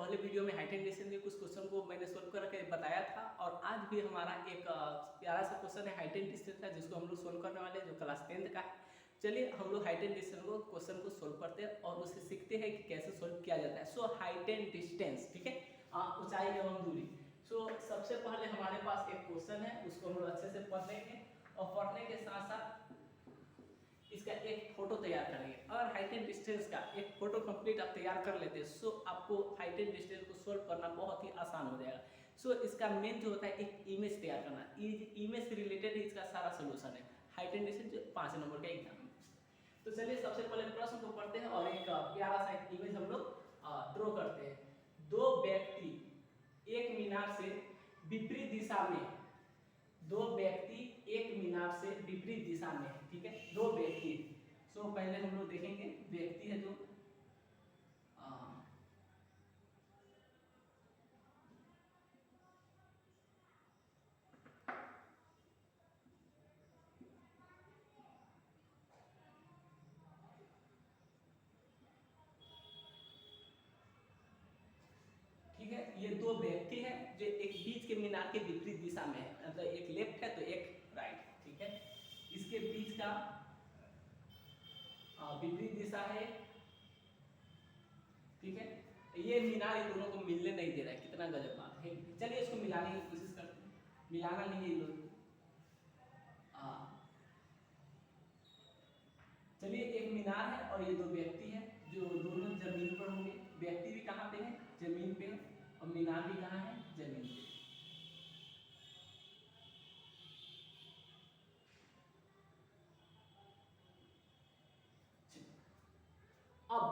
पहले वीडियो में height and distance के कुछ क्वेश्चन को मैंने सोल्व करके बताया था और आज भी हमारा एक प्यारा सा क्वेश्चन है हाइट एंड डिस्टेंस का, जिसको हम लोग सोल्व करने वाले हैं, जो क्लास 10th का है। चलिए हम लोग हाइट एंड डिस्टेंस को क्वेश्चन को सोल्व करते हैं और उसे सीखते हैं कि कैसे सोल्व किया जाता है। सो हाइट एंड डिस्टेंस, ठीक है, ऊंचाई एवं दूरी। सो सबसे पहले हमारे पास एक क्वेश्चन है, उसको हम लोग अच्छे से पढ़ लेंगे और पढ़ने के साथ साथ इसका एक फोटो तैयार करेंगे। और हाइट एंड डिस्टेंस का एक फोटो कंप्लीट आप तैयार कर लेते हैं, सो आपको हाइट एंड डिस्टेंस को सोल्व करना बहुत ही आसान हो जाएगा। सो इसका मेन जो होता है एक इमेज तैयार करना, इमेज से रिलेटेड इसका सारा सोल्यूशन है हाइट एंड डिस्टेंस जो 5 नंबर का एग्जाम में। तो चलिए सबसे पहले प्रश्न को पढ़ते हैं और एक प्यारा सा एक इमेज हम लोग ड्रॉ करते हैं। दो व्यक्ति एक मीनार से विपरीत दिशा में, दो व्यक्ति एक मीनार से विपरीत दिशा में है, ठीक है, दो व्यक्ति। सो पहले हम लोग देखेंगे व्यक्ति है जो ठीक है, ये दो व्यक्ति है जो एक बीच के मीनार के विपरीत दिशा में है, मतलब एक लेफ्ट है तो एक राइट, ठीक है। इसके बीच का विपरीत दिशा है, ठीक है। ये मीनार इन दोनों को मिलने नहीं दे रहा है, कितना गजब बात है। चलिए इसको मिलाने की कोशिश करते हैं, मिलाना नहीं है इन लोगों को। चलिए एक मीनार है और ये दो व्यक्ति है जो दोनों जमीन पर होंगे। व्यक्ति भी कहाँ पे है? जमीन पे है, और मीनार भी कहाँ है? जमीन पे। अब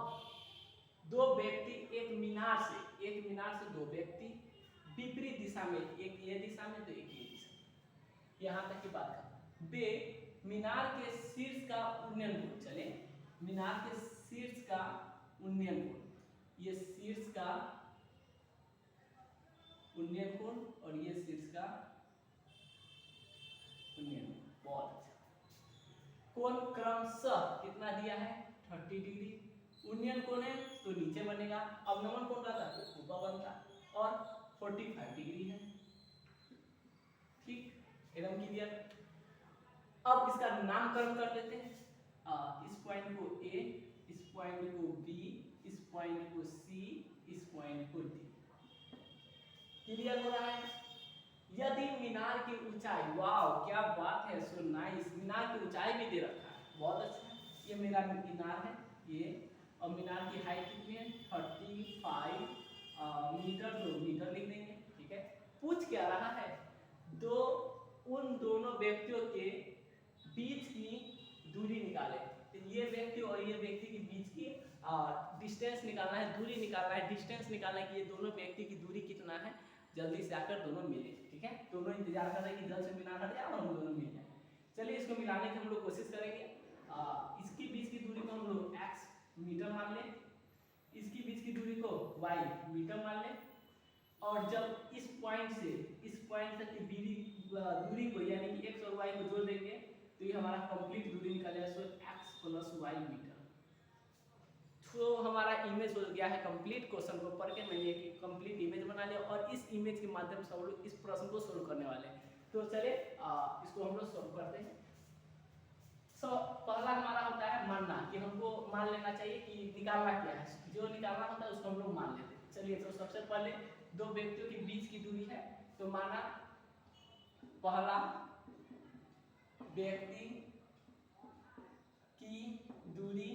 दो व्यक्ति एक मीनार से दो व्यक्ति विपरीत दिशा में, एक ये दिशा में तो एक ये दिशा में, यहाँ तक की बात कर। वे मीनार के शीर्ष का उन्नयन कोण, चले मीनार के शीर्ष का उन्नयन कोण, ये शीर्ष का उन्नयन कोण और ये शीर्ष का उन्नयन कोण, बहुत अच्छा। कोण क्रमशः कितना दिया है? 30 डिग्री। उन्नयन कोण है तो नीचे बनेगा, अवनमन कोण रहता तो ऊपर बनता, और 45 डिग्री है, ठीक, एकदम क्लियर। अब इसका नामकरण कर लेते हैं। इस पॉइंट को ए, इस पॉइंट को बी, इस पॉइंट को सी, इस पॉइंट को डी। क्लियर हो रहा है? यदि मीनार की ऊंचाई, वाह क्या बात है, सो नाइस, मीनार की ऊंचाई भी दे रखा है, बहुत अच्छा है। ये मेरा मीनार है ये, और मीनार की हाइट कितनी है? 35 मीटर, तो मीटर लिख देंगे, ठीक है। पूछ क्या रहा है? उन दोनों व्यक्तियों के बीच की दूरी निकाले। तो ये व्यक्ति और ये व्यक्ति के बीच की डिस्टेंस निकालना है, दूरी निकालना है, डिस्टेंस निकालना है कि ये दोनों व्यक्ति की दूरी कितना है, जल्दी से आकर दोनों मिले, ठीक है। दोनों इंतजार कर रहे हैं कि जल्द से मीनार हट जाए और हम दोनों मिल जाए। चलिए इसको मिलाने की हम लोग कोशिश करेंगे। इसकी बीच की दूरी को हम लोग x मीटर मान लें, इसकी बीच की दूरी को y मीटर मान लें, और जब इस पॉइंट से इस पॉइंट तक की दूरी को यानी कि x और y को जोड़ देंगे तो ये हमारा कंप्लीट दूरी निकल जाएगा। सो x प्लस y मीटर। तो हमारा इमेज हो गया है कंप्लीट। क्वेश्चन को पढ़ के मैंने एक कंप्लीट इमेज बना लिया और इस इमेज के माध्यम से हम लोग इस प्रश्न को सोल्व करने वाले हैं। तो चलिए इसको हम लोग सोल्व करते हैं। सो पहला हमारा होता है मानना, कि हमको मान लेना चाहिए कि निकालना क्या है, जो निकालना होता है उसको हम लोग मान लेते हैं। चलिए तो सबसे पहले दो व्यक्तियों के बीच की दूरी है, तो माना पहला व्यक्ति की दूरी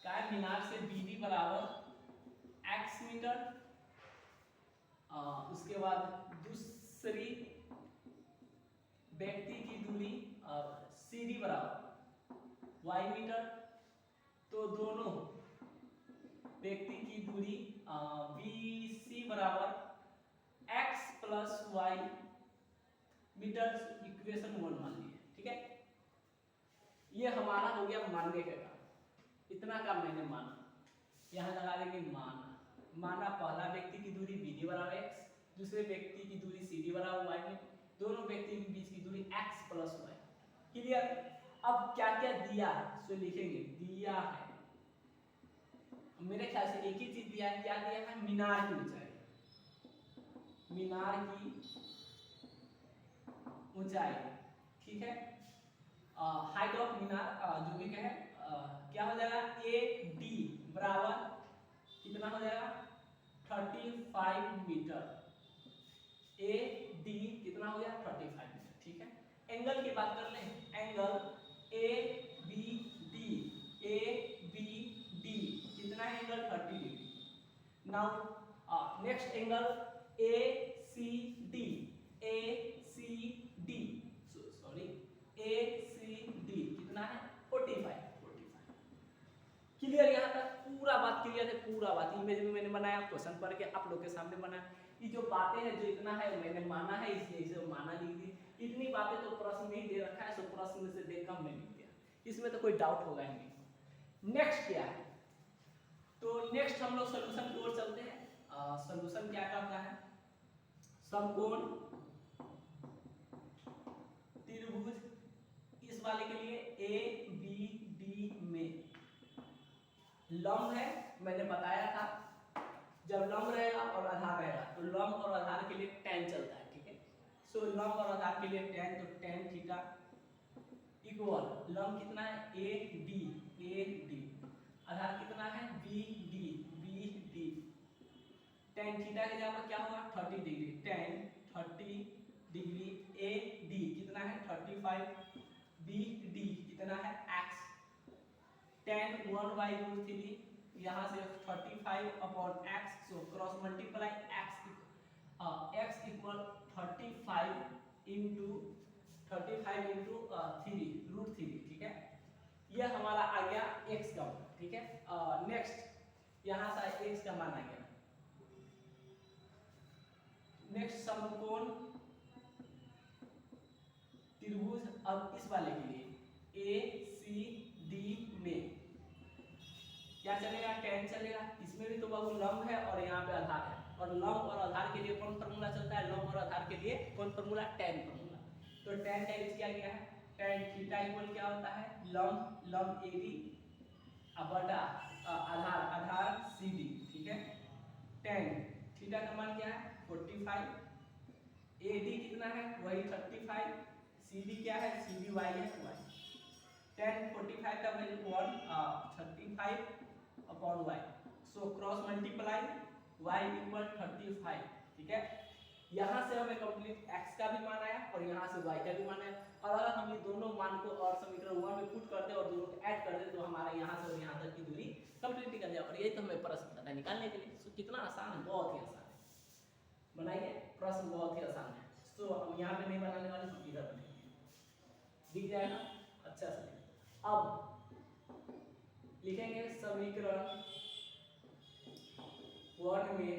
का मीनार से बीडी बराबर x मीटर, उसके बाद दूसरी व्यक्ति की दूरी CD बराबर y मीटर। तो दोनों व्यक्ति की दूरी BC बराबर x प्लस y मीटर, इक्वेशन 1 मान लीजिए, ठीक है। ये हमारा हो गया मानने का काम, इतना काम मैंने माना, यहाँ लगा देंगे माना पहला व्यक्ति की दूरी BD बराबर x, दूसरे व्यक्ति की दूरी CD बराबर y में, दोनों व्यक्ति के बीच की दूरी x प्लस y। क्लियर? अब क्या क्या दिया है सो लिखेंगे। दिया है मेरे ख्याल से एक ही चीज दिया है, क्या दिया है, मीनार की ऊंचाई, मीनार की ऊंचाई, ठीक है। हाइट ऑफ मीनार जो भी कहे क्या हो जाएगा, ए डी बराबर कितना हो जाएगा, 35 मीटर, ए डी कितना हो गया, 35 मीटर, ठीक है। एंगल की बात कर लें, angle A B D, A B D कितना है, angle 30 degree. Now next angle A C D, A C D sorry A C D कितना है, 45। क्लियर, यहाँ तक पूरा बात क्लियर है, पूरा बात इमेज में मैंने बनाया, क्वेश्चन पढ़ के आप लोग के सामने बनाया। ये जो बातें हैं, जो इतना है मैंने माना है, इसलिए इसे माना लिख दी। इतनी बातें तो प्रश्न में ही दे रखा है, सो प्रश्न में से देखकर मैं लिख दिया, इसमें तो कोई डाउट होगा ही नहीं। नेक्स्ट क्या है, तो नेक्स्ट हम लोग सोल्यूशन की ओर चलते हैं। सोल्यूशन क्या करता है, समकोण त्रिभुज, इस वाले के लिए ए बी डी में लंब है, मैंने बताया था जब लंब रहेगा और आधार रहेगा तो लंब और आधार के लिए tan चलता है, ठीक है। सो लंब और आधार के लिए tan, तो tan थीटा इक्वल लंब कितना है, ए डी, आधार कितना है, बी डी, tan थीटा की जगह पर क्या होगा, 30 degree, tan 30 degree, A D कितना है 35, बी डी कितना है x, tan 1/√3 यहाँ से 35/x, so cross multiply x equal 35 into 3√3, ठीक है। ये हमारा आ गया x का मान, ठीक है। नेक्स्ट यहाँ से x का मान आ गया। नेक्स्ट समकोण त्रिभुज, अब इस वाले के लिए ए सी डी में क्या चलेगा, tan चलेगा। इसमें भी तो बाबू लंब है और यहाँ पे आधार है, और लंब और आधार के लिए कौन फार्मूला चलता है, लंब और आधार के लिए कौन फार्मूला, tan फार्मूला। तो tan का यूज किया गया है, tan थीटा इक्वल क्या होता है, लंब ए बी बटा आधार सी डी, ठीक है। tan थीटा का मान क्या है 45, ए डी कितना है वही 35, सी डी क्या है, सी डी वाई है, वाई। tan 45 का value 35/y, so cross multiply y equal 35, ठीक है। यहाँ से हमें कंप्लीट x का भी मान आया और यहाँ से y का भी मान आया, और अगर हम ये दोनों मान को और समीकरण 1 में पुट कर दे और दोनों को ऐड कर दे तो हमारा यहाँ से और यहाँ तक की दूरी कंप्लीट निकल जाए, और यही तो हमें प्रश्न था निकालने के लिए। सो कितना आसान है, बहुत ही आसान है, बनाइए प्रश्न बहुत ही आसान है। सो हम यहाँ पे नहीं बनाने वाले, हम इधर बनाएंगे, दिख जाएगा अच्छा से। अब लिखेंगे समीकरण 1 में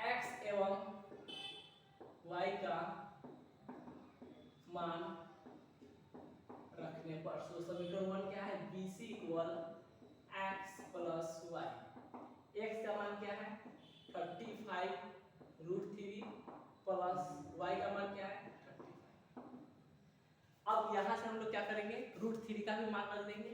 x एवं y का मान रखने पर, सो समीकरण 1 क्या है, BC equal x plus y, x का मान क्या है 35√3 प्लस y का मान क्या है 35। अब यहाँ से हम लोग क्या करेंगे, √3 का भी मान रख देंगे,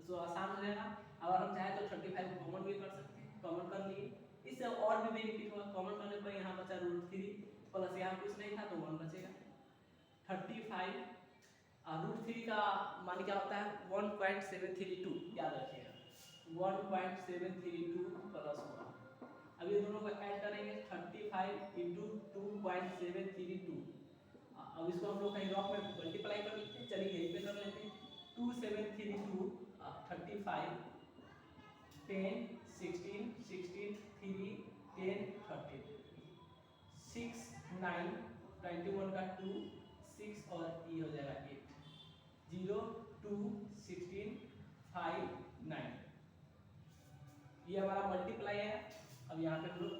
तो आसान हो जाएगा। अगर हम चाहे तो 35 को कॉमन भी कर सकते हैं, कॉमन कर लिए, इससे और भी बेनिफिट होगा। कॉमन करने पर यहाँ बचा √3 प्लस यहाँ कुछ नहीं था तो 1 बचेगा। 35 √3 का मान क्या होता है 1.732, याद रखिएगा 1.732 प्लस 1। अब ये दोनों को ऐड करेंगे 35 इंटू 2.732, अब इसको हम लोग कहीं रॉक में मल्टीप्लाई कर लेते हैं, चलिए यहीं पे कर लेते हैं। 2732 35 10 16 16 3 10 13 6 9 21 का 2 6 और ये हो जाएगा 8 0 2 16 5 9, ये हमारा मल्टीप्लाई है। अब यहाँ पे हम लोग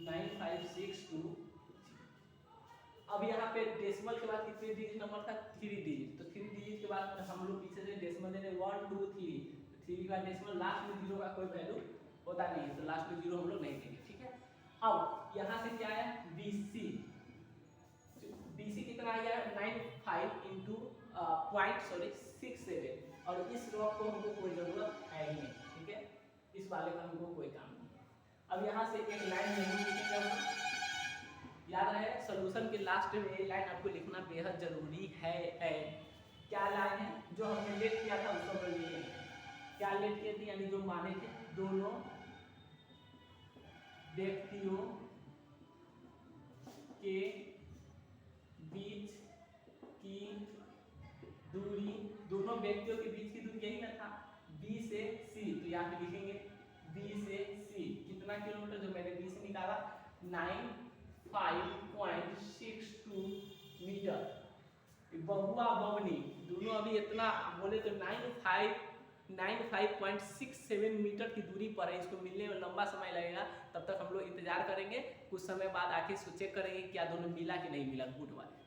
9562। अब यहाँ पे डेसिमल के बाद कितने डिजिट नंबर था 3 डिजिट, तो 3 डिजिट के बाद हम लोग पीछे से डेसिमल देने 1 2 3, 3 का डेसिमल लास्ट में 0 का कोई वैल्यू होता नहीं है, तो लास्ट में 0 हम लोग नहीं देंगे, ठीक है। अब यहाँ से क्या है BC, BC कितना आ गया 95 इंटू 67, और इस रॉक को हमको कोई जरूरत है ही नहीं, ठीक है। वाले का हमको कोई काम नहीं है। अब यहाँ से एक लाइन नहीं लिखेंगे हम, याद रहे सोल्यूशन के लास्ट में ये लाइन आपको लिखना बेहद जरूरी है। क्या लाइन है जो हमने लेट किया था उसको हम लिखेंगे। क्या लेट किए थे, यानी जो माने थे दोनों व्यक्तियों के बीच की दूरी, दोनों व्यक्तियों के बीच की दूरी यही ना था, बी से सी, तो यहाँ पे लिखेंगे बी से सी कितना किलोमीटर, जो मैंने बी से निकाला 95.62 मीटर। बहुआ बवनी दोनों अभी इतना बोले तो 95.67 मीटर की दूरी पर है, इसको मिलने में लंबा समय लगेगा। तब तक हम लोग इंतजार करेंगे, कुछ समय बाद आके इसको चेक करेंगे क्या दोनों मिला कि नहीं मिला, गुड वाले।